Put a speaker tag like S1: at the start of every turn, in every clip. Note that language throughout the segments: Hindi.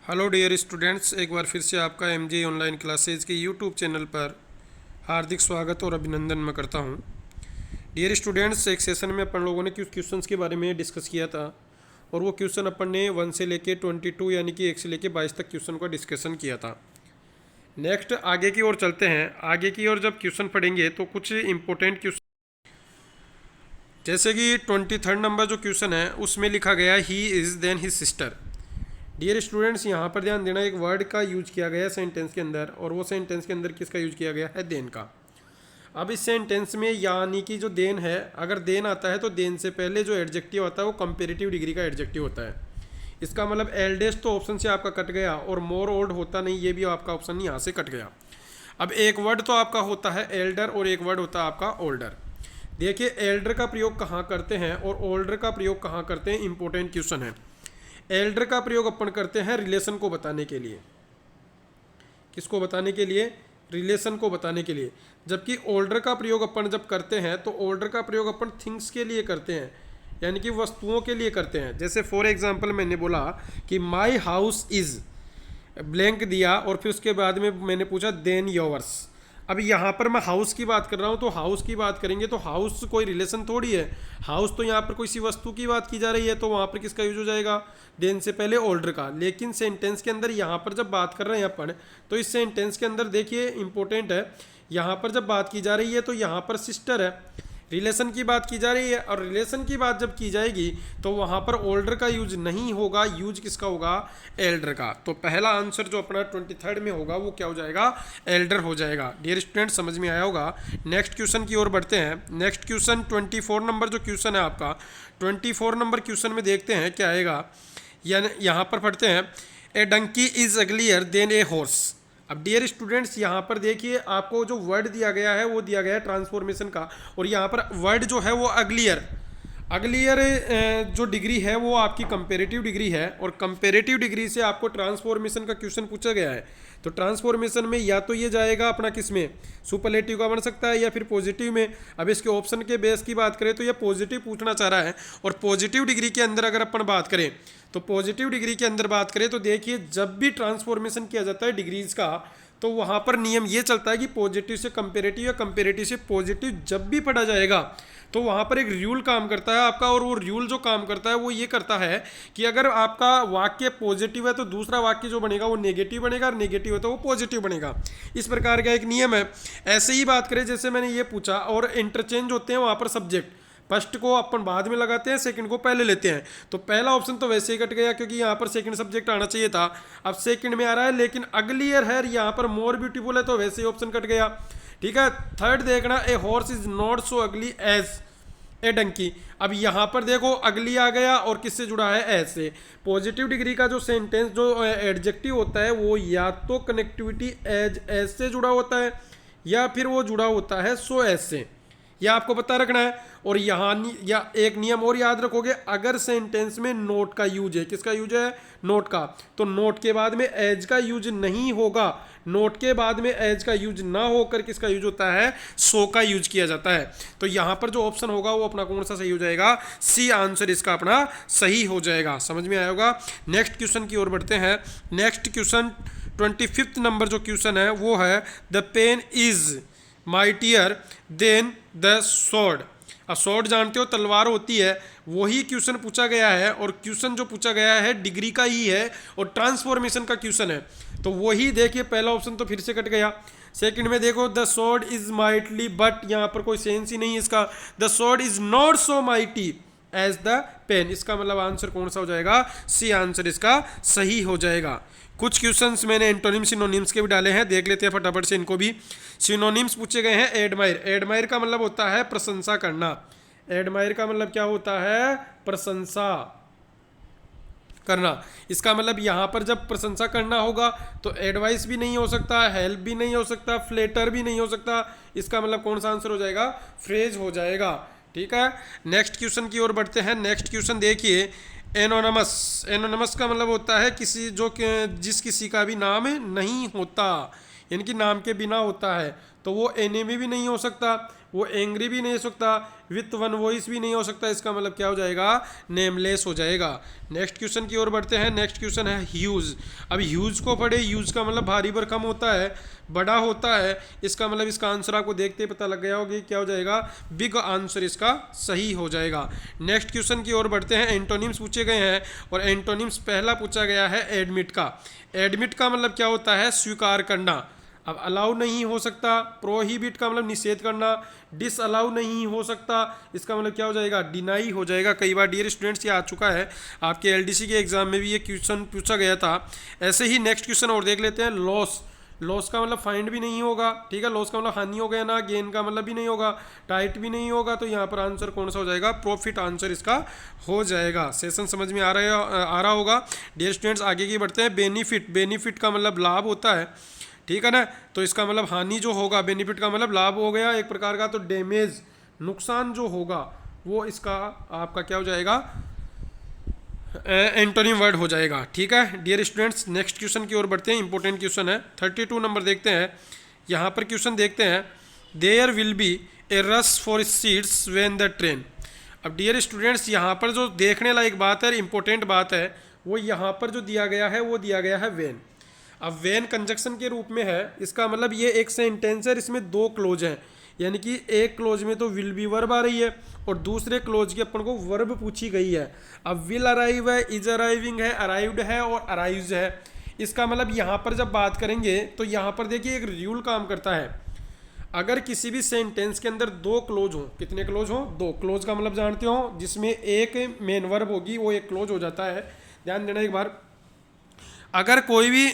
S1: हेलो डियर स्टूडेंट्स, एक बार फिर से आपका एमजे ऑनलाइन क्लासेज के यूट्यूब चैनल पर हार्दिक स्वागत और अभिनंदन मैं करता हूं। डियर स्टूडेंट्स, एक सेशन में अपन लोगों ने कुछ क्वेश्चंस के बारे में डिस्कस किया था और वो क्वेश्चन अपन ने 1 से लेके 22 यानी कि 1 से लेके 22 तक क्वेश्चन का डिस्कशन किया था। नेक्स्ट आगे की ओर चलते हैं। आगे की ओर जब क्वेश्चन पढ़ेंगे तो कुछ इंपॉर्टेंट क्वेश्चन, जैसे कि 23rd नंबर जो क्वेश्चन है उसमें लिखा गया he is then his sister. Dear students, यहाँ पर ध्यान देना, एक वर्ड का यूज किया गया है सेंटेंस के अंदर और वो सेंटेंस के अंदर किसका यूज किया गया है? देन का। अब इस सेंटेंस में यानी कि जो देन है, अगर देन आता है तो देन से पहले जो एडजेक्टिव होता है वो कंपेरेटिव डिग्री का एडजेक्टिव होता है। इसका मतलब एल्डेस्ट तो ऑप्शन से आपका कट गया और मोर ओल्ड होता नहीं, ये भी आपका ऑप्शन यहाँ से कट गया। अब एक वर्ड तो आपका होता है एल्डर और एक वर्ड होता है आपका ओल्डर। देखिए, एल्डर का प्रयोग कहाँ करते हैं और ओल्डर का प्रयोग कहाँ करते हैं, इंपॉर्टेंट क्वेश्चन है। एल्डर का प्रयोग अपन करते हैं रिलेशन को बताने के लिए। किसको बताने के लिए? रिलेशन को बताने के लिए। जबकि ओल्डर का प्रयोग अपन जब करते हैं तो ओल्डर का प्रयोग अपन थिंग्स के लिए करते हैं, यानी कि वस्तुओं के लिए करते हैं। जैसे फॉर एग्जांपल मैंने बोला कि माई हाउस इज़ ब्लैंक दिया और फिर उसके बाद में मैंने पूछा देन योर्स। अब यहाँ पर मैं हाउस की बात कर रहा हूँ तो हाउस की बात करेंगे तो हाउस कोई रिलेशन थोड़ी है। हाउस तो यहाँ पर कोई सी वस्तु की बात की जा रही है तो वहाँ पर किसका यूज हो जाएगा? देन से पहले ओल्डर का। लेकिन सेंटेंस के अंदर यहाँ पर जब बात कर रहे हैं अपन, तो इस सेंटेंस के अंदर देखिए इंपॉर्टेंट है, यहाँ पर जब बात की जा रही है तो यहाँ पर सिस्टर है, रिलेशन की बात की जा रही है। और रिलेशन की बात जब की जाएगी तो वहाँ पर ओल्डर का यूज नहीं होगा, यूज किसका होगा? एल्डर का। तो पहला आंसर जो अपना 23rd में होगा वो क्या हो जाएगा? एल्डर हो जाएगा। डियर स्टूडेंट, समझ में आया होगा। नेक्स्ट क्वेश्चन की ओर बढ़ते हैं। नेक्स्ट क्वेश्चन 24 नंबर जो क्वेश्चन है आपका, 24 नंबर क्वेश्चन में देखते हैं क्या आएगा। यानी यहाँ पर पढ़ते हैं, a donkey is uglier than a horse. अब डियर स्टूडेंट्स, यहाँ पर देखिए आपको जो वर्ड दिया गया है वो दिया गया है ट्रांसफॉर्मेशन का, और यहाँ पर वर्ड जो है वो अगलियर। अगलियर जो डिग्री है वो आपकी कंपेरेटिव डिग्री है और कंपेरेटिव डिग्री से आपको ट्रांसफॉर्मेशन का क्वेश्चन पूछा गया है। तो ट्रांसफॉर्मेशन में या तो ये जाएगा अपना किस में? सुपरलेटिव का बन सकता है या फिर पॉजिटिव में। अब इसके ऑप्शन के बेस की बात करें तो ये पॉजिटिव पूछना चाह रहा है। और पॉजिटिव डिग्री के अंदर अगर अपन बात करें तो पॉजिटिव डिग्री के अंदर बात करें तो देखिए, जब भी ट्रांसफॉर्मेशन किया जाता है डिग्रीज का तो वहाँ पर नियम ये चलता है कि पॉजिटिव से कंपेरेटिव या कंपेरेटिव से पॉजिटिव जब भी पढ़ा जाएगा तो वहाँ पर एक रूल काम करता है आपका। और वो रूल जो काम करता है वो ये करता है कि अगर आपका वाक्य पॉजिटिव है तो दूसरा वाक्य जो बनेगा वो नेगेटिव बनेगा, और नेगेटिव है तो वो पॉजिटिव बनेगा। इस प्रकार का एक नियम है। ऐसे ही बात करें, जैसे मैंने ये पूछा, और इंटरचेंज होते हैं वहाँ पर सब्जेक्ट। फर्स्ट को अपन बाद में लगाते हैं, सेकंड को पहले लेते हैं। तो पहला ऑप्शन तो वैसे ही कट गया क्योंकि यहाँ पर सेकंड सब्जेक्ट आना चाहिए था, अब सेकंड में आ रहा है। लेकिन अगलियर है, यहाँ पर मोर ब्यूटीफुल है तो वैसे ही ऑप्शन कट गया। ठीक है। थर्ड देखना, ए हॉर्स इज नॉट सो अगली एज ए डंकी। अब यहाँ पर देखो अगली आ गया और किससे जुड़ा है? एज से। पॉजिटिव डिग्री का जो सेंटेंस जो एडजेक्टिव होता है वो या तो कनेक्टिविटी एज से जुड़ा होता है या फिर वो जुड़ा होता है सो एज से। यह आपको पता रखना है। और यहाँ या एक नियम और याद रखोगे, अगर सेंटेंस में नोट का यूज है, किसका यूज है? नोट का, तो नोट के बाद में एज का यूज नहीं होगा। नोट के बाद में एज का यूज ना होकर किसका यूज होता है? सो का यूज किया जाता है। तो यहाँ पर जो ऑप्शन होगा वो अपना कौन सा सही हो जाएगा? सी आंसर इसका अपना सही हो जाएगा। समझ में आया होगा। नेक्स्ट क्वेश्चन की ओर बढ़ते हैं। नेक्स्ट क्वेश्चन 25th नंबर जो क्वेश्चन है वो है, the pen is mightier than the sword. अब स्वॉर्ड जानते हो तलवार होती है, वही क्वेश्चन पूछा गया है। और क्वेश्चन जो पूछा गया है डिग्री का ही है और ट्रांसफॉर्मेशन का क्वेश्चन है। तो वही देखिए, पहला ऑप्शन तो फिर से कट गया। सेकंड में देखो, the sword is mightily, but यहाँ पर कोई सेंस ही नहीं है इसका। The sword is not so mighty as the pen. इसका मतलब आंसर कौन सा हो जाएगा? सी आंसर इसका सही हो जाएगा। कुछ क्वेश्चंस मैंने एंटोनिम सिनोनिम्स के भी डाले हैं, देख लेते हैं फटाफट से इनको भी। सिनोनिम्स पूछे गए हैं, एडमायर। एडमायर का मतलब होता है प्रशंसा करना। एडमायर का मतलब क्या होता है? प्रशंसा करना। इसका मतलब यहाँ पर जब प्रशंसा करना होगा तो एडवाइस भी नहीं हो सकता, हेल्प भी नहीं हो सकता, फ्लेटर भी नहीं हो सकता। इसका मतलब कौन सा आंसर हो जाएगा? फ्रेज हो जाएगा। ठीक है। नेक्स्ट क्वेश्चन की ओर बढ़ते हैं। नेक्स्ट क्वेश्चन देखिए, एनोनमस। एनोनमस का मतलब होता है किसी जो जिस किसी का भी नाम नहीं होता, यानी कि नाम के बिना होता है, तो वो एनिमी भी नहीं हो सकता, वो एंग्री भी नहीं हो सकता, विथ वन वॉइस भी नहीं हो सकता, इसका मतलब क्या हो जाएगा, नेमलेस हो जाएगा। नेक्स्ट क्वेश्चन की ओर बढ़ते हैं। नेक्स्ट क्वेश्चन है ह्यूज। अब ह्यूज को पढ़े, ह्यूज का मतलब भारी भरकम होता है, बड़ा होता है, इसका मतलब इसका आंसर आपको देखते ही पता लग गया होगा क्या हो जाएगा, बिग आंसर इसका सही हो जाएगा। नेक्स्ट क्वेश्चन की ओर बढ़ते हैं। एंटोनिम्स पूछे गए हैं और एंटोनिम्स पहला पूछा गया है एडमिट का। एडमिट का मतलब क्या होता है, स्वीकार करना। अब अलाउ नहीं हो सकता, प्रोहिबिट का मतलब निषेध करना, डिस अलाउ नहीं हो सकता, इसका मतलब क्या हो जाएगा, डिनाई हो जाएगा। कई बार डियर स्टूडेंट्स ये आ चुका है, आपके एलडीसी के एग्जाम में भी ये क्वेश्चन पूछा गया था। ऐसे ही नेक्स्ट क्वेश्चन और देख लेते हैं। लॉस। लॉस का मतलब फाइंड भी नहीं होगा, ठीक है, लॉस का मतलब हानि हो गया ना, गेन का मतलब भी नहीं होगा, टाइट भी नहीं होगा, तो यहाँ पर आंसर कौन सा हो जाएगा, प्रॉफिट आंसर इसका हो जाएगा। सेशन समझ में आ रहा होगा डियर स्टूडेंट्स। आगे की बढ़ते हैं। बेनिफिट। बेनिफिट का मतलब लाभ होता है, ठीक है ना, तो इसका मतलब हानि जो होगा, बेनिफिट का मतलब लाभ हो गया एक प्रकार का, तो डैमेज नुकसान जो होगा वो इसका आपका क्या हो जाएगा, एंटोनिम वर्ड हो जाएगा। ठीक है डियर स्टूडेंट्स, नेक्स्ट क्वेश्चन की ओर बढ़ते हैं। इंपॉर्टेंट क्वेश्चन है, 32 नंबर देखते हैं। यहाँ पर क्वेश्चन देखते हैं। There will be a rush for seats when the train. अब डियर स्टूडेंट्स यहाँ पर जो देखने लायक बात है, इंपॉर्टेंट बात है, वो यहाँ पर जो दिया गया है वो दिया गया है वेन। अब वेन कंजक्शन के रूप में है, इसका मतलब ये एक सेंटेंस है, इसमें दो क्लोज हैं, यानी कि एक क्लोज में तो विल बी वर्ब आ रही है और दूसरे क्लोज की अपन को वर्ब पूछी गई है। अब विल अराइव है, इज अराइविंग है, अराइव्ड है और अराइव्स है। इसका मतलब यहाँ पर जब बात करेंगे तो यहाँ पर देखिए एक रूल काम करता है। अगर किसी भी सेंटेंस के अंदर दो क्लोज हो, कितने क्लोज हो, दो। क्लोज का मतलब जानते हो, जिसमें एक मेन वर्ब होगी वो एक क्लोज हो जाता है। ध्यान देना एक बार, अगर कोई भी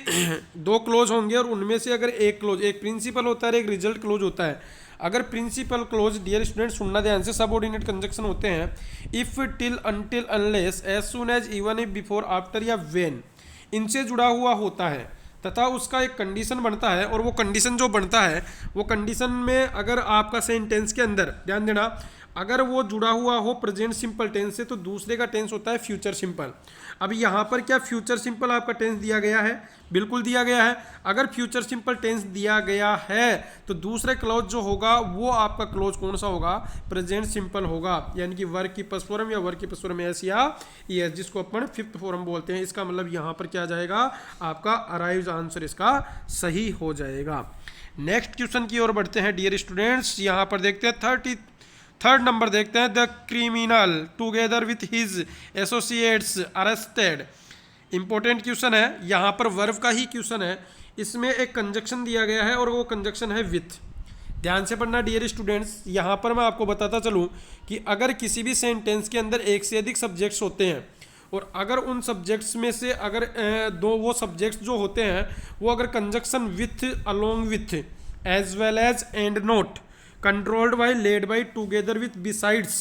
S1: दो क्लोज होंगे और उनमें से अगर एक क्लोज, एक प्रिंसिपल होता है एक रिजल्ट क्लोज होता है। अगर प्रिंसिपल क्लोज, डियर स्टूडेंट सुनना ध्यान से, सबऑर्डिनेट कंजक्शन होते हैं if, till, until, unless, as soon as, even if, before, after या व्हेन, इनसे जुड़ा हुआ होता है तथा उसका एक कंडीशन बनता है। और वो कंडीशन जो बनता है, वो कंडीशन में अगर आपका सेंटेंस के अंदर, ध्यान देना, अगर वो जुड़ा हुआ हो प्रेजेंट सिंपल टेंस से, तो दूसरे का टेंस होता है फ्यूचर सिंपल। अब यहाँ पर क्या फ्यूचर सिंपल आपका टेंस दिया गया है, बिल्कुल दिया गया है। अगर फ्यूचर सिंपल टेंस दिया गया है तो दूसरे क्लोज जो होगा वो आपका क्लोज कौन सा होगा, प्रेजेंट सिंपल होगा, यानी कि वर्क की फर्स्ट फॉर्म या वर्क की फर्स्ट फॉर्म एस या ईएस, जिसको अपन फिफ्थ फॉर्म बोलते हैं। इसका मतलब यहाँ पर क्या जाएगा, आपका अराइव्ड आंसर इसका सही हो जाएगा। नेक्स्ट क्वेश्चन की ओर बढ़ते हैं डियर स्टूडेंट्स। यहाँ पर देखते हैं थर्ड नंबर देखते हैं। The criminal together with his associates arrested. Important question है, यहाँ पर वर्ब का ही क्वेश्चन है, इसमें एक कंजक्शन दिया गया है और वो कंजक्शन है विथ। ध्यान से पढ़ना डियर स्टूडेंट्स। यहाँ पर मैं आपको बताता चलूँ कि अगर किसी भी सेंटेंस के अंदर एक से अधिक सब्जेक्ट्स होते हैं और अगर उन सब्जेक्ट्स में से अगर दो वो सब्जेक्ट्स जो होते हैं वो अगर conjunction with, along with, as well as, and not, controlled by, led by, together with, besides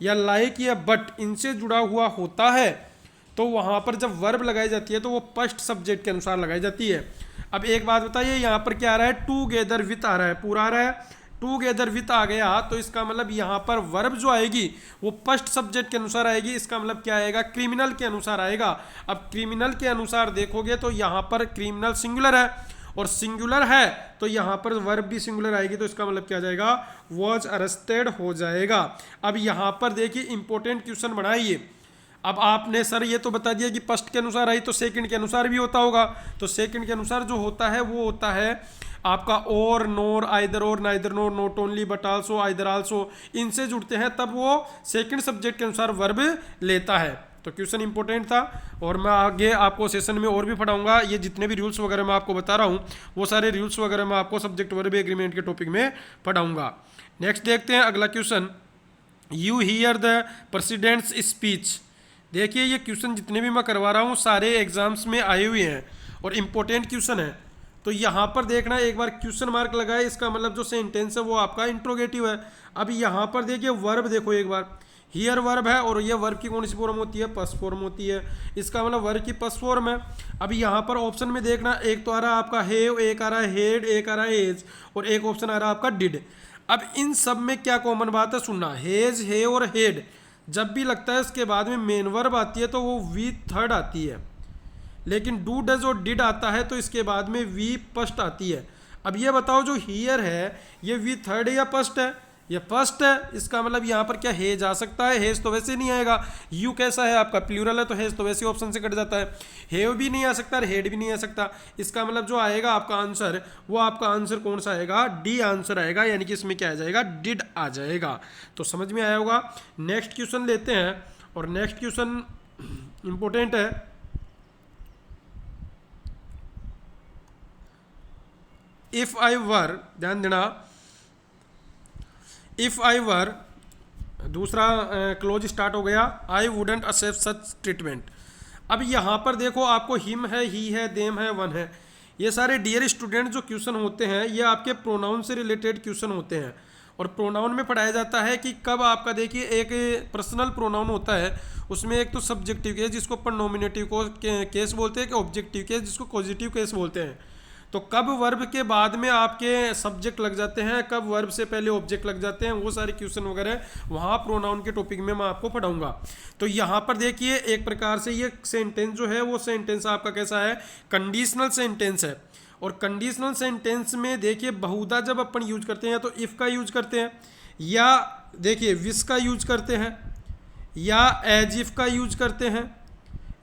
S1: या लाइक या बट, इनसे जुड़ा हुआ होता है, तो वहाँ पर जब वर्ब लगाई जाती है तो वो फर्स्ट सब्जेक्ट के अनुसार लगाई जाती है। अब एक बात बताइए, यहाँ पर क्या आ रहा है, टुगेदर विथ आ रहा है, पूरा आ रहा है, टुगेदर विथ आ गया, तो इसका मतलब यहाँ पर वर्ब जो आएगी वो फर्स्ट सब्जेक्ट के अनुसार आएगी। इसका मतलब क्या आएगा, क्रिमिनल के अनुसार आएगा। अब क्रिमिनल के अनुसार देखोगे तो यहाँ पर क्रिमिनल सिंगुलर है और सिंगुलर है तो यहाँ पर वर्ब भी सिंगुलर आएगी, तो इसका मतलब क्या जाएगा, वॉज अरेस्टेड हो जाएगा। अब यहाँ पर देखिए इंपॉर्टेंट क्वेश्चन बनाइए। अब आपने सर ये तो बता दिया कि फर्स्ट के अनुसार आई तो सेकंड के अनुसार भी होता होगा, तो सेकंड के अनुसार जो होता है वो होता है आपका और, नोर, आइदर और, neither NOR, not only, but also, either also, इनसे जुड़ते हैं तब वो सेकंड सब्जेक्ट के अनुसार वर्ब लेता है। तो क्वेश्चन इंपॉर्टेंट था और मैं आगे आपको सेशन में और भी पढ़ाऊंगा। ये जितने भी रूल्स वगैरह मैं आपको बता रहा हूँ वो सारे रूल्स वगैरह मैं आपको सब्जेक्ट वर्ब एग्रीमेंट के टॉपिक में पढ़ाऊंगा। नेक्स्ट देखते हैं अगला क्वेश्चन। You hear the president's speech. देखिए ये क्वेश्चन जितने भी मैं करवा रहा हूँ सारे एग्जाम्स में आए हुए हैं और इम्पोर्टेंट क्वेश्चन है। तो यहाँ पर देखना एक बार क्वेश्चन मार्क लगाए, इसका मतलब जो सेंटेंस है वो आपका इंट्रोगेटिव है। अब यहाँ पर देखिए वर्ब देखो एक बार, हियर वर्ब है और ये वर्ब की कौन सी फॉर्म होती है, फर्स्ट फॉर्म होती है, इसका मतलब वर्ब की फर्स्ट फॉर्म है। अब यहाँ पर ऑप्शन में देखना, एक तो आ रहा है आपका हैव, एक आ रहा है हेड, एक आ रहा है एज और एक ऑप्शन आ रहा है आपका डिड। अब इन सब में क्या कॉमन बात है, सुनना, हेज, हे और हेड जब भी लगता है इसके बाद में मेन वर्ब आती है तो वो वी थर्ड आती है, लेकिन डू, डज और डिड आता है तो इसके बाद में वी फर्स्ट आती है। अब ये बताओ जो हियर है ये वी थर्ड है या फर्स्ट है, ये फर्स्ट है, इसका मतलब यहाँ पर क्या हेज आ सकता है, हेज तो वैसे नहीं आएगा, यू कैसा है आपका प्लूरल है तो हेज तो वैसे ऑप्शन से कट जाता है, हेव भी नहीं आ सकता और हेड भी नहीं आ सकता। इसका मतलब जो आएगा आपका आंसर, वो आपका आंसर कौन सा आएगा, डी आंसर आएगा, यानी कि इसमें क्या आ जाएगा, डिड आ जाएगा। तो समझ में आया होगा। नेक्स्ट क्वेश्चन लेते हैं, और नेक्स्ट क्वेश्चन इंपॉर्टेंट है। इफ आई वर, ध्यान देना, इफ आई वर, दूसरा क्लोज स्टार्ट हो गया, I wouldn't accept such treatment. अब यहाँ पर देखो आपको हिम है, ही है, देम है, वन है, ये सारे डियर स्टूडेंट जो क्वेश्चन होते हैं ये आपके प्रोनाउन से रिलेटेड क्वेश्चन होते हैं। और प्रोनाउन में पढ़ाया जाता है कि कब आपका देखिए एक पर्सनल प्रोनाउन होता है, उसमें एक तो सब्जेक्टिव केस जिसको अपन नॉमिनेटिव को केस बोलते हैं, कि ऑब्जेक्टिव केस जिसको पॉजिटिव केस बोलते हैं। तो कब वर्ब के बाद में आपके सब्जेक्ट लग जाते हैं, कब वर्ब से पहले ऑब्जेक्ट लग जाते हैं, वो सारे क्वेश्चन वगैरह वहाँ प्रोनाउन के टॉपिक में मैं आपको पढ़ाऊंगा। तो यहाँ पर देखिए एक प्रकार से ये सेंटेंस जो है वो सेंटेंस आपका कैसा है, कंडीशनल सेंटेंस है। और कंडीशनल सेंटेंस में देखिए बहुधा जब अपन यूज करते हैं तो इफ़ का यूज करते हैं, या देखिए विस का यूज करते हैं, या एज इफ का यूज करते हैं,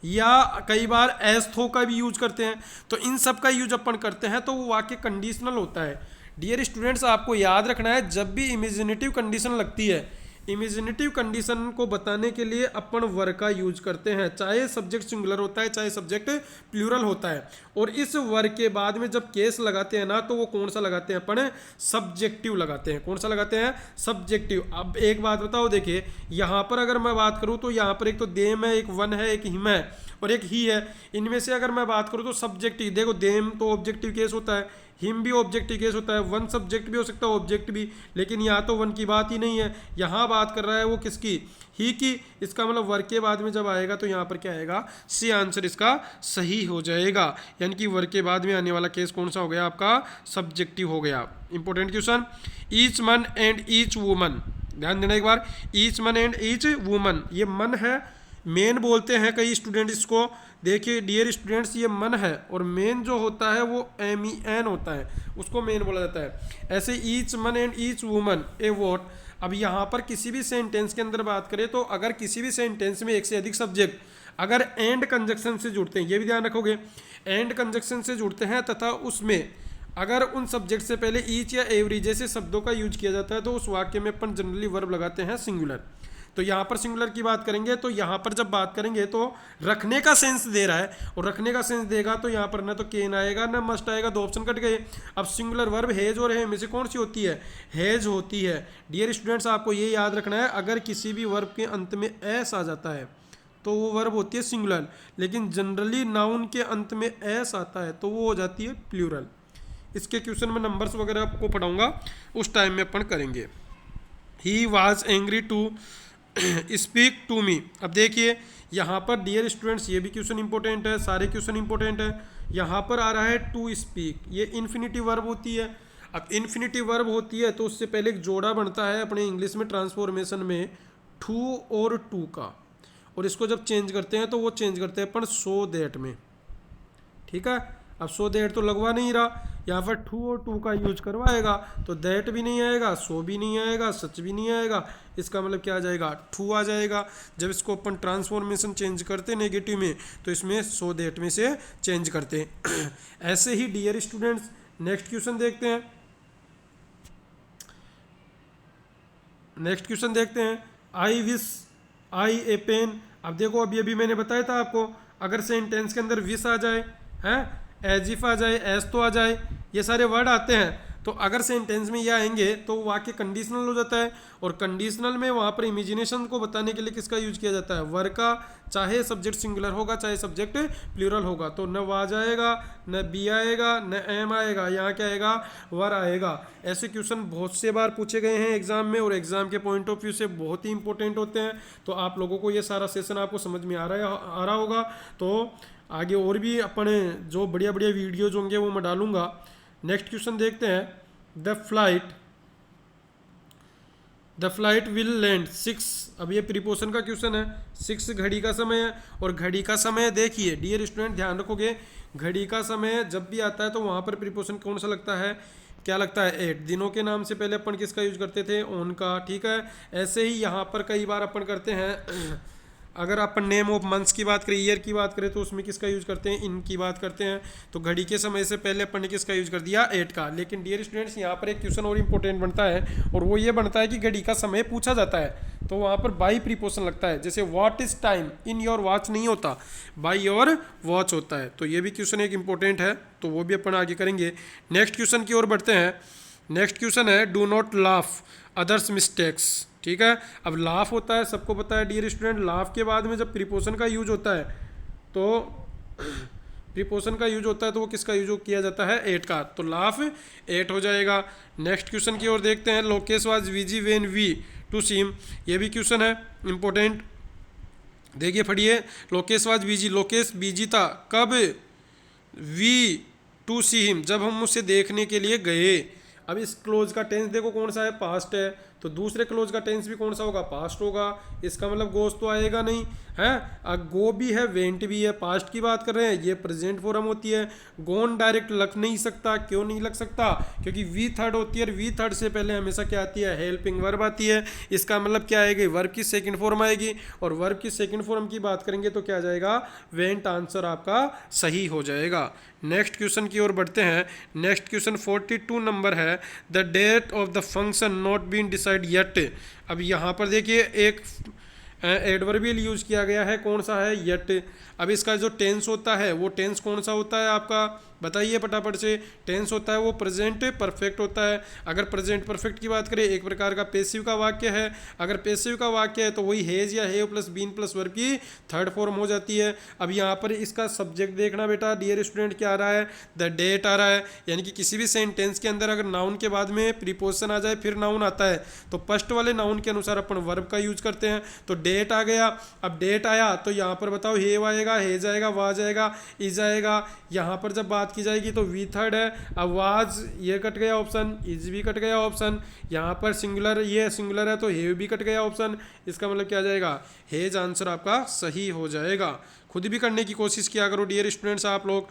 S1: या कई बार एज थो का भी यूज करते हैं। तो इन सब का यूज अपन करते हैं तो वो वाक्य कंडीशनल होता है। डियर स्टूडेंट्स आपको याद रखना है, जब भी इमेजिनेटिव कंडीशन लगती है, इमेजिनेटिव कंडीशन को बताने के लिए अपन वर का यूज करते हैं, चाहे सब्जेक्ट सिंगुलर होता है चाहे सब्जेक्ट प्लूरल होता है। और इस वर के बाद में जब केस लगाते हैं ना, तो वो कौन सा लगाते हैं अपन, सब्जेक्टिव लगाते हैं। कौन सा लगाते हैं, सब्जेक्टिव। अब एक बात बताओ, देखिए यहाँ पर अगर मैं बात करूँ तो यहाँ पर एक तो देम है, एक वन है, एक हिम है और एक ही है। इनमें से अगर मैं बात करूँ तो सब्जेक्टिव, देखो देम तो ऑब्जेक्टिव केस होता है, हिम भी ऑब्जेक्टिव केस होता है, वन सब्जेक्ट भी हो सकता है, ऑब्जेक्ट भी। लेकिन यहाँ तो वन की बात ही नहीं है, यहाँ बात कर रहा है वो किसकी, ही की। इसका मतलब वर्ग के बाद में जब आएगा तो यहाँ पर क्या आएगा, सी आंसर इसका सही हो जाएगा। यानी कि वर्ग के बाद में आने वाला केस कौन सा हो गया आपका, सब्जेक्टिव हो गया। इंपॉर्टेंट क्वेश्चन, ईच मन एंड ईच वुमन, ध्यान देना एक बार, ईच मन एंड ईच वुमन, ये मन है, मेन बोलते हैं कई स्टूडेंट इसको। देखिए डियर स्टूडेंट्स ये मन है, और मेन जो होता है वो MEN होता है, उसको मेन बोला जाता है। ऐसे ईच मन and each woman A vote. अब यहाँ पर किसी भी सेंटेंस के अंदर बात करें तो अगर किसी भी सेंटेंस में एक से अधिक सब्जेक्ट अगर एंड कंजक्शन से जुड़ते हैं, ये भी ध्यान रखोगे, एंड कंजक्शन से जुड़ते हैं तथा उसमें अगर उन सब्जेक्ट से पहले ईच या एवरी जैसे शब्दों का यूज किया जाता है तो उस वाक्य में अपन जनरली वर्ब लगाते हैं सिंगुलर। तो यहाँ पर सिंगुलर की बात करेंगे तो यहाँ पर जब बात करेंगे तो रखने का सेंस दे रहा है, और रखने का सेंस देगा तो यहाँ पर ना तो केन आएगा ना मस्ट आएगा, दो ऑप्शन कट गए। अब सिंगुलर वर्ब हेज और है में से कौन सी होती है, हेज होती है। डियर स्टूडेंट्स आपको ये याद रखना है, अगर किसी भी वर्ब के अंत में एस आ जाता है तो वो वर्ब होती है सिंगुलर, लेकिन जनरली नाउन के अंत में एस आता है तो वो हो जाती है प्लूरल। इसके क्वेश्चन में नंबर्स वगैरह आपको पढ़ाऊंगा, उस टाइम में अपन करेंगे। He was angry to speak to me. अब देखिए यहाँ पर डियर स्टूडेंट्स ये भी क्वेश्चन इंपॉर्टेंट है, सारे क्वेश्चन इंपॉर्टेंट है। यहाँ पर आ रहा है टू स्पीक, ये इन्फिनिटिव वर्ब होती है। अब इन्फिनिटिव वर्ब होती है तो उससे पहले एक जोड़ा बनता है अपने इंग्लिश में ट्रांसफॉर्मेशन में, टू और टू का, और इसको जब चेंज करते हैं तो वो चेंज करते हैं अपन सो दैट में, ठीक है। अब सो दैट तो लगवा नहीं रहा, यहाँ पर टू और टू का यूज करवाएगा तो दैट भी नहीं आएगा, सो भी नहीं आएगा, सच भी नहीं आएगा। इसका मतलब क्या आ जाएगा, टू आ जाएगा। जब इसको अपन ट्रांसफॉर्मेशन चेंज करते नेगेटिव में तो इसमें सो दैट में से चेंज करते हैं। ऐसे ही डियर स्टूडेंट्स नेक्स्ट क्वेश्चन देखते हैं। नेक्स्ट क्वेश्चन देखते हैं, I wish I A pen. अब देखो अभी अभी मैंने बताया था आपको, अगर सेंटेंस के अंदर विश आ जाए, हैं एज इफ आ जाए, एज तो आ जाए, ये सारे वर्ड आते हैं, तो अगर सेंटेंस में ये आएंगे तो वाक्य कंडीशनल हो जाता है। और कंडीशनल में वहाँ पर इमेजिनेशन को बताने के लिए किसका यूज किया जाता है, वर का, चाहे सब्जेक्ट सिंगुलर होगा चाहे सब्जेक्ट प्लूरल होगा। तो न वाज आएगा, न बी आएगा, न एम आएगा, यहाँ क्या आएगा, वर आएगा। ऐसे क्वेश्चन बहुत से बार पूछे गए हैं एग्जाम में, और एग्जाम के पॉइंट ऑफ व्यू से बहुत ही इंपॉर्टेंट होते हैं। तो आप लोगों को ये सारा सेशन आपको समझ में आ रहा होगा। तो आगे और भी अपने जो बढ़िया बढ़िया वीडियोज होंगे वो मैं डालूंगा। नेक्स्ट क्वेश्चन देखते हैं, द फ्लाइट विल लैंड 6। अब ये प्रीपोजिशन का क्वेश्चन है, 6 घड़ी का समय है। और घड़ी का समय देखिए डियर स्टूडेंट ध्यान रखोगे, घड़ी का समय जब भी आता है तो वहाँ पर प्रीपोजिशन कौन सा लगता है, क्या लगता है 8 दिनों के नाम से पहले अपन किसका यूज करते थे, ऑन का, ठीक है। ऐसे ही यहाँ पर कई बार अपन करते हैं अगर अपन नेम ऑफ मंथ्स की बात करें, ईयर की बात करें, तो उसमें किसका यूज करते हैं, इन की बात करते हैं। तो घड़ी के समय से पहले अपन ने किसका यूज कर दिया, 8 का। लेकिन डियर स्टूडेंट्स यहाँ पर एक क्वेश्चन और इंपॉर्टेंट बनता है, और वो ये बनता है कि घड़ी का समय पूछा जाता है तो वहाँ पर बाई प्रीपोजिशन लगता है। जैसे what is time in your watch नहीं होता, बाई योर वॉच होता है। तो ये भी क्वेश्चन एक इंपॉर्टेंट है, तो वो भी अपन आगे करेंगे। नेक्स्ट क्वेश्चन की ओर बढ़ते हैं। नेक्स्ट क्वेश्चन है do not laugh others mistakes, ठीक है। अब लाफ होता है, सबको पता है डियर स्टूडेंट, लाफ के बाद में जब प्रीपोजिशन का यूज होता है तो प्रीपोजिशन का यूज होता है तो वो किसका यूज किया जाता है, 8 का। तो लाफ 8 हो जाएगा। नेक्स्ट क्वेश्चन की ओर देखते हैं। Lokesh was busy when we to seem, ये भी क्वेश्चन है इंपॉर्टेंट। देखिए पढ़िए, Lokesh was busy, Lokesh busy था कब, वी टू सी हिम, जब हम उसे देखने के लिए गए। अब इस क्लोज का टेंस देखो कौन सा है, पास्ट है, तो दूसरे क्लोज का टेंस भी कौन सा होगा, पास्ट होगा। इसका मतलब गोस तो आएगा नहीं है। गो भी है, वेंट भी है, पास्ट की बात कर रहे हैं, ये प्रेजेंट फॉर्म होती है। गोन डायरेक्ट लग नहीं सकता, क्यों नहीं लग सकता, क्योंकि वी थर्ड होती है, और वी थर्ड से पहले हमेशा क्या आती है, हेल्पिंग वर्ब आती है। इसका मतलब क्या आएगी, वर्ब की सेकंड फॉर्म आएगी, और वर्ब की सेकंड फॉर्म की बात करेंगे तो क्या जाएगा, वेंट। आंसर आपका सही हो जाएगा। नेक्स्ट क्वेश्चन की ओर बढ़ते हैं। नेक्स्ट क्वेश्चन 42 नंबर है, the date of the function not been decide yet. अब यहाँ पर देखिए एक एडवर्बियल यूज किया गया है, कौन सा है, येट। अब इसका जो टेंस होता है वो टेंस कौन सा होता है आपका, बताइए फटाफट से। टेंस होता है वो प्रेजेंट परफेक्ट होता है। अगर प्रेजेंट परफेक्ट की बात करें, एक प्रकार का पेसिव का वाक्य है। अगर पेसिव का वाक्य है तो वही हैज या have plus been plus verb की थर्ड फॉर्म हो जाती है। अब यहाँ पर इसका सब्जेक्ट देखना बेटा, डियर स्टूडेंट क्या आ रहा है, द डेट आ रहा है। यानी कि किसी भी सेंटेंस के अंदर अगर नाउन के बाद में प्रीपोजिशन आ जाए फिर नाउन आता है, तो फर्स्ट वाले नाउन के अनुसार अपन वर्ब का यूज करते हैं। तो डेट आ गया, अब डेट आया तो यहाँ पर बताओ हेव आएगा, हेज आएगा, वाज आएगा, इज आएगा। यहाँ पर जब बात की जाएगी तो वी थर्ड है। अब वाज ये कट गया ऑप्शन, इज भी कट गया ऑप्शन। यहाँ पर सिंगुलर, ये सिंगुलर है तो हेव भी कट गया ऑप्शन। इसका मतलब क्या जाएगा, हेज। आंसर आपका सही हो जाएगा। खुद भी करने की कोशिश किया करो डियर स्टूडेंट्स आप लोग।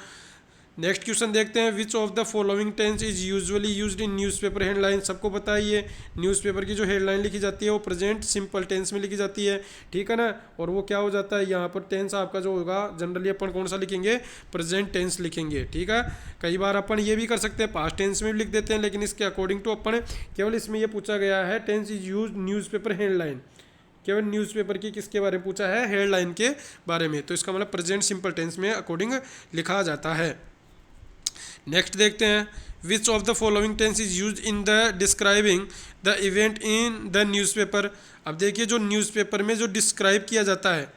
S1: नेक्स्ट क्वेश्चन देखते हैं, which of the following tense is usually used in newspaper headline. सबको पता है ये न्यूज़पेपर की जो हेडलाइन लिखी जाती है वो प्रेजेंट सिंपल टेंस में लिखी जाती है, ठीक है ना। और वो क्या हो जाता है, यहाँ पर टेंस आपका जो होगा जनरली अपन कौन सा लिखेंगे, प्रेजेंट टेंस लिखेंगे, ठीक है। कई बार अपन ये भी कर सकते हैं, पास्ट टेंस में भी लिख देते हैं, लेकिन इसके अकॉर्डिंग टू अपन केवल इसमें ये पूछा गया है tense is use newspaper headline, केवल न्यूज़पेपर की किसके बारे में पूछा है, हेडलाइन के बारे में। तो इसका मतलब प्रेजेंट सिंपल टेंस में अकॉर्डिंग लिखा जाता है। नेक्स्ट देखते हैं, which of the following tense is use in the describing the event in the newspaper. अब देखिए जो न्यूज़पेपर में जो डिस्क्राइब किया जाता है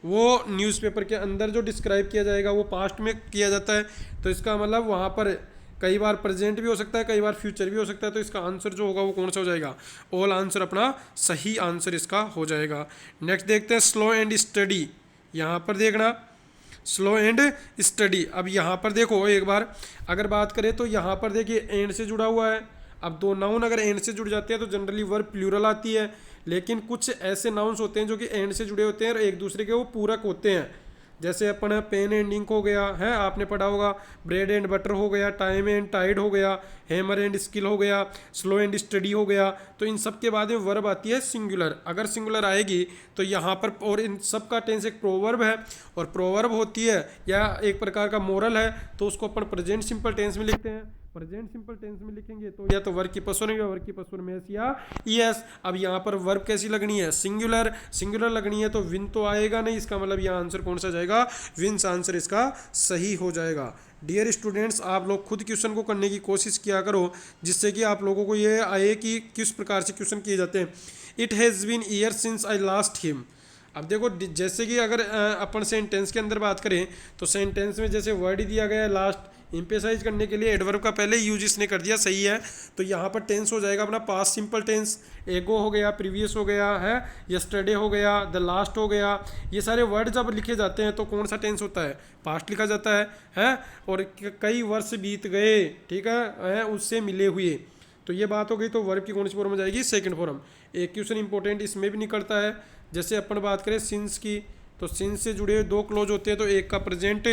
S1: वो न्यूज़पेपर के अंदर जो डिस्क्राइब किया जाएगा वो पास्ट में किया जाता है। तो इसका मतलब वहाँ पर कई बार प्रेजेंट भी हो सकता है, कई बार फ्यूचर भी हो सकता है। तो इसका आंसर जो होगा वो कौन सा हो जाएगा, ऑल आंसर अपना सही आंसर इसका हो जाएगा। नेक्स्ट देखते हैं, स्लो एंड स्टडी। यहाँ पर देखना, स्लो एंड स्टडी। अब यहाँ पर देखो एक बार अगर बात करें तो यहाँ पर देखिए एंड से जुड़ा हुआ है। अब दो नाउन अगर एंड से जुड़ जाते हैं तो जनरली वर्ब प्लूरल आती है, लेकिन कुछ ऐसे नाउन्स होते हैं जो कि एंड से जुड़े होते हैं और एक दूसरे के वो पूरक होते हैं। जैसे अपन पेन एंड इंक हो गया है, आपने पढ़ा होगा, ब्रेड एंड बटर हो गया, टाइम एंड टाइड हो गया, हैमर एंड स्किल हो गया, स्लो एंड स्टडी हो गया। तो इन सब के बाद में वर्ब आती है सिंगुलर। अगर सिंगुलर आएगी तो यहाँ पर, और इन सब का टेंस एक प्रोवर्ब है, और प्रोवर्ब होती है या एक प्रकार का मोरल है, तो उसको अपन प्रेजेंट सिंपल टेंस में लिखते हैं। प्रेजेंट सिंपल टेंस में लिखेंगे तो या तो वर्ब की पसुर या वर्ब की पसुर में एस या ईएस। अब यहाँ पर वर्ब कैसी लगनी है, सिंगुलर, सिंगुलर लगनी है तो विन तो आएगा नहीं। इसका मतलब यहाँ आंसर कौन सा जाएगा, विंस आंसर इसका सही हो जाएगा। डियर स्टूडेंट्स आप लोग खुद क्वेश्चन को करने की कोशिश किया करो, जिससे कि आप लोगों को ये आए कि किस प्रकार से क्वेश्चन किए जाते हैं। It has been year since I last him. अब देखो जैसे कि अगर अपन सेंटेंस के अंदर बात करें तो सेंटेंस में जैसे वर्ड ही दिया गया है लास्ट, एम्फेसाइज करने के लिए एडवर्ब का पहले यूज इसने कर दिया, सही है। तो यहाँ पर टेंस हो जाएगा अपना पास्ट सिंपल टेंस। एगो हो गया, प्रीवियस हो गया है, यस्टरडे हो गया, द लास्ट हो गया। ये सारे वर्ड जब लिखे जाते हैं तो कौन सा टेंस होता है, पास्ट लिखा जाता है। और कई वर्ष बीत गए, ठीक है, उससे मिले हुए। तो ये बात हो गई। तो वर्ब की कौन सी फॉर्म हो जाएगी, सेकंड फॉर्म। एक क्वेश्चन इंपॉर्टेंट इसमें भी निकलता है, जैसे अपन बात करें सिंस की, तो सिंस से जुड़े हुए दो क्लोज होते हैं, तो एक का प्रेजेंट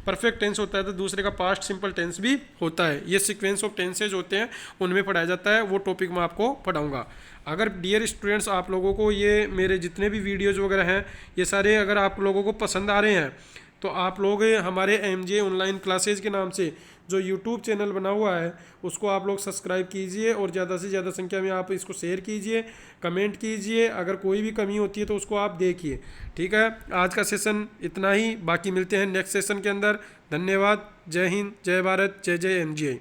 S1: परफेक्ट टेंस होता है तो दूसरे का पास्ट सिंपल टेंस भी होता है। ये सीक्वेंस ऑफ टेंसेज होते हैं, उनमें पढ़ाया जाता है, वो टॉपिक मैं आपको पढ़ाऊंगा। अगर डियर स्टूडेंट्स आप लोगों को ये मेरे जितने भी वीडियोज़ वगैरह हैं ये सारे अगर आप लोगों को पसंद आ रहे हैं तो आप लोग हमारे MJ ऑनलाइन क्लासेज के नाम से जो यूट्यूब चैनल बना हुआ है उसको आप लोग सब्सक्राइब कीजिए और ज़्यादा से ज़्यादा संख्या में आप इसको शेयर कीजिए, कमेंट कीजिए, अगर कोई भी कमी होती है तो उसको आप देखिए। ठीक है, आज का सेशन इतना ही, बाकी मिलते हैं नेक्स्ट सेशन के अंदर। धन्यवाद। जय हिंद, जय भारत, जय जय MJ।